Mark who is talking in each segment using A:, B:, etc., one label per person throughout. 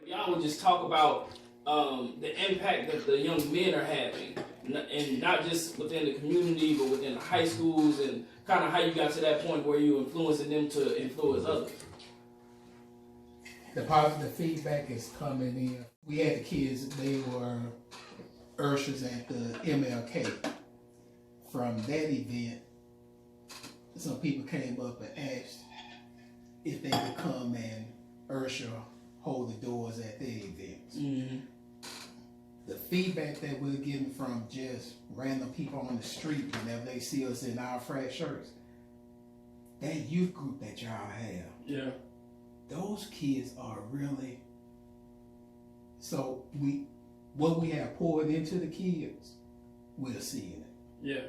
A: Y'all would just talk about the impact that the young men are having, and not just within the community, but within the high schools, and kind of how you got to that point where you influencing them to influence others.
B: The positive feedback is coming in. We had the kids, they were ushers at the MLK. From that event, some people came up and asked if they could come and usher, hold the doors at their events. Mm-hmm. The feedback that we're getting from just random people on the street whenever they see us in our frat shirts, that youth group that y'all have,
A: yeah,
B: those kids are really, so what we have poured into the kids, we're seeing it.
A: Yeah.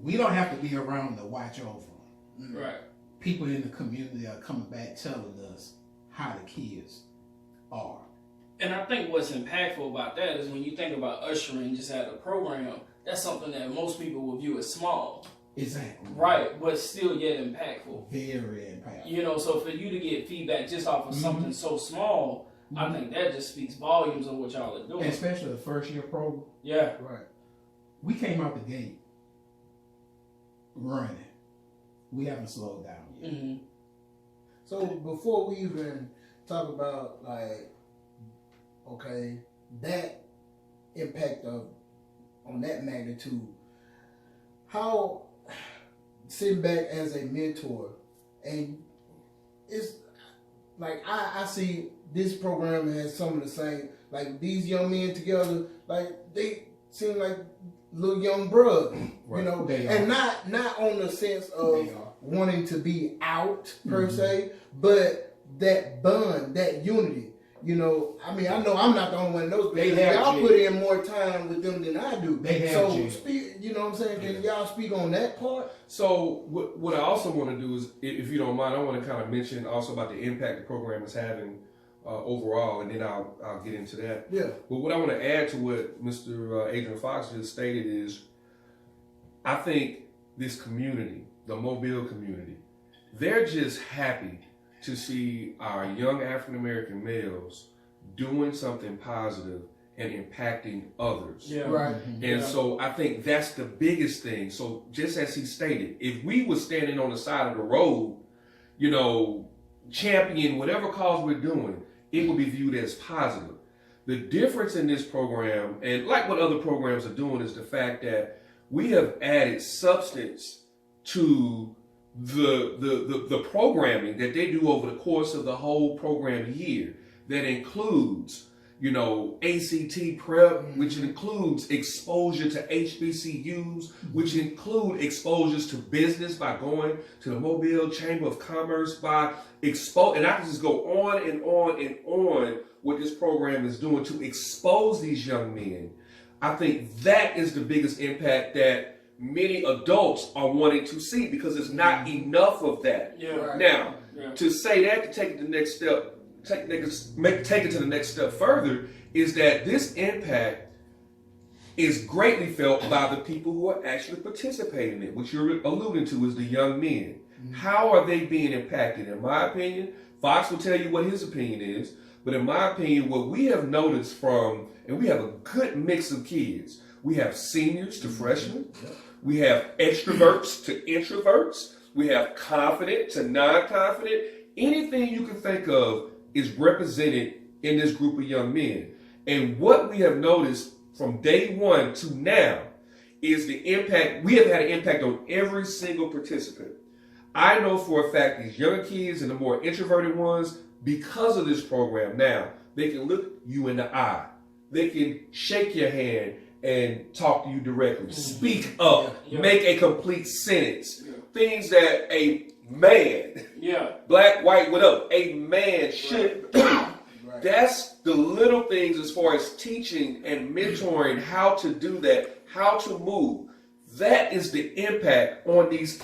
B: We don't have to be around to watch over them.
A: Right.
B: People in the community are coming back telling us how the kids are.
A: And I think what's impactful about that is when you think about ushering just at a program, that's something that most people will view as small.
B: Exactly.
A: Right, but still yet impactful.
B: Very impactful.
A: You know, so for you to get feedback just off of something so small, I think that just speaks volumes of what y'all are doing.
B: And especially the first year program.
A: Yeah.
B: Right. We came out the gate running. We haven't slowed down yet.
C: Mm-hmm. So before we even talk about that impact on that magnitude, how sitting back as a mentor, and it's like I see this program has some of the same, like these young men together, like they seem like little young brothers, right. You know, and not on the sense of wanting to be out per se, but that bond, that unity. You know, I mean, I know I'm not the only one of those, because y'all put in more time with them than I do.
B: They have
C: so, speak, you know what I'm saying? Can y'all speak on that part?
D: So, what I also want to do is, if you don't mind, I want to kind of mention also about the impact the program is having overall, and then I'll get into that.
C: Yeah.
D: But what I want to add to what Mr. Adrian Fox just stated is, I think this community, the Mobile community, they're just happy to see our young African-American males doing something positive and impacting others.
A: Yeah.
C: Right.
D: And so I think that's the biggest thing. So just as he stated, if we were standing on the side of the road, you know, champion whatever cause we're doing, it would be viewed as positive. The difference in this program, and like what other programs are doing, is the fact that we have added substance to the programming that they do over the course of the whole program year. That includes, you know, ACT prep, which includes exposure to HBCUs, which include exposures to business by going to the Mobile Chamber of Commerce, by and I can just go on and on and on what this program is doing to expose these young men. I think that is the biggest impact that many adults are wanting to see, because there's not enough of that.
A: Yeah. Right.
D: Now, to say that, to take it to the next step, take it to the next step further, is that this impact is greatly felt by the people who are actually participating in it, which you're alluding to is the young men. How are they being impacted? In my opinion, Fox will tell you what his opinion is, but in my opinion, what we have noticed and we have a good mix of kids. We have seniors to freshmen. We have extroverts to introverts. We have confident to non-confident. Anything you can think of is represented in this group of young men. And what we have noticed from day one to now is the impact. We have had an impact on every single participant. I know for a fact these younger kids and the more introverted ones, because of this program now, they can look you in the eye. They can shake your hand and talk to you directly. Speak up. Make a complete sentence. Things that a man, black, white, whatever, a man should do. Right. That's the little things as far as teaching and mentoring how to do that, how to move. That is the impact on these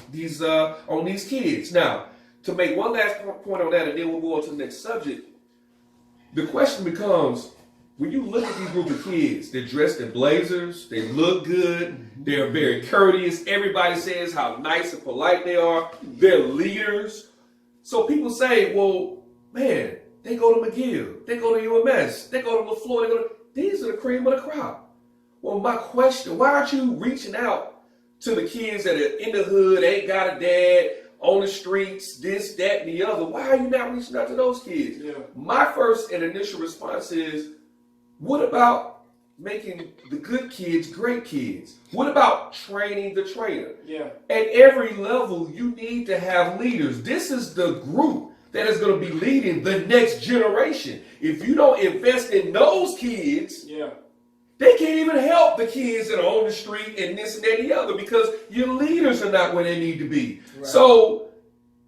D: kids. Now, to make one last point on that, and then we'll go on to the next subject. The question becomes, when you look at these group of kids, they're dressed in blazers, they look good, they're very courteous, everybody says how nice and polite they are, they're leaders. So people say, well, man, they go to McGill, they go to UMS, they go to LaFleur, these are the cream of the crop. Well, my question, why aren't you reaching out to the kids that are in the hood, ain't got a dad, on the streets, this, that, and the other? Why are you not reaching out to those kids?
A: Yeah.
D: My first and initial response is, what about making the good kids great kids? What about training the trainer?
A: Yeah.
D: At every level, you need to have leaders. This is the group that is going to be leading the next generation. If you don't invest in those kids,
A: Yeah.
D: they can't even help the kids that are on the street and this and that and the other, because your leaders are not where they need to be.
C: Right.
D: So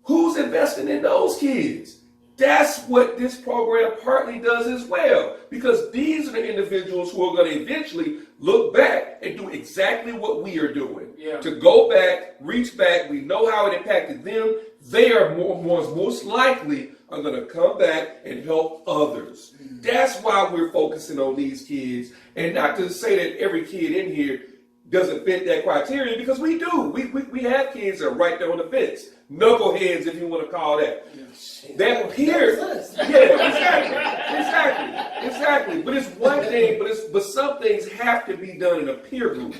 D: who's investing in those kids? That's what this program partly does as well, because these are the individuals who are going to eventually look back and do exactly what we are doing.
A: Yeah.
D: To go back, reach back. We know how it impacted them. They are most likely are going to come back and help others. That's why we're focusing on these kids, and not to say that every kid in here doesn't fit that criteria, because we do. We have kids that are right there on the fence, knuckleheads, if you want to call that. That peer, exactly. But it's one thing. But some things have to be done in a peer group.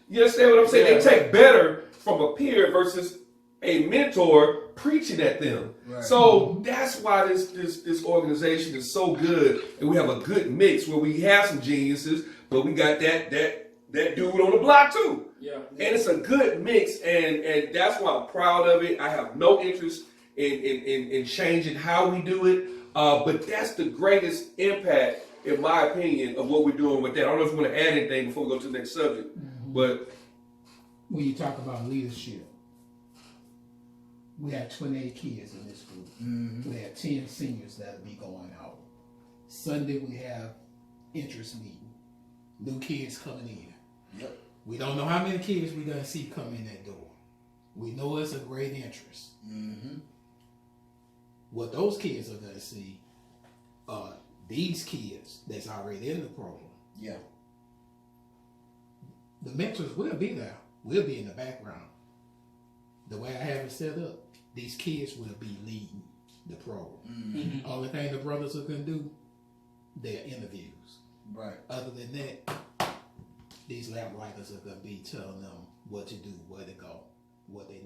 D: You understand what I'm saying?
A: Yeah.
D: They take better from a peer versus a mentor preaching at them.
C: Right.
D: So that's why this organization is so good, and we have a good mix where we have some geniuses, but we got that dude on the block too.
A: Yeah.
D: And it's a good mix, and that's why I'm proud of it. I have no interest in changing how we do it, but that's the greatest impact, in my opinion, of what we're doing with that. I don't know if you want to add anything before we go to the next subject, but
B: When you talk about leadership, we have 28 kids in this group. We have 10 seniors that'll be going out. Sunday we have interest meeting. New kids coming in.
C: Yep.
B: We don't know how many kids we're gonna see come in that door. We know it's a great interest. What those kids are gonna see are these kids that's already in the program.
C: Yeah.
B: The mentors will be there. We'll be in the background. The way I have it set up, these kids will be leading the program. Only thing the brothers are gonna do, their interviews.
C: Right.
B: Other than that, these lamp lighters are gonna be telling them what to do, where to go, what they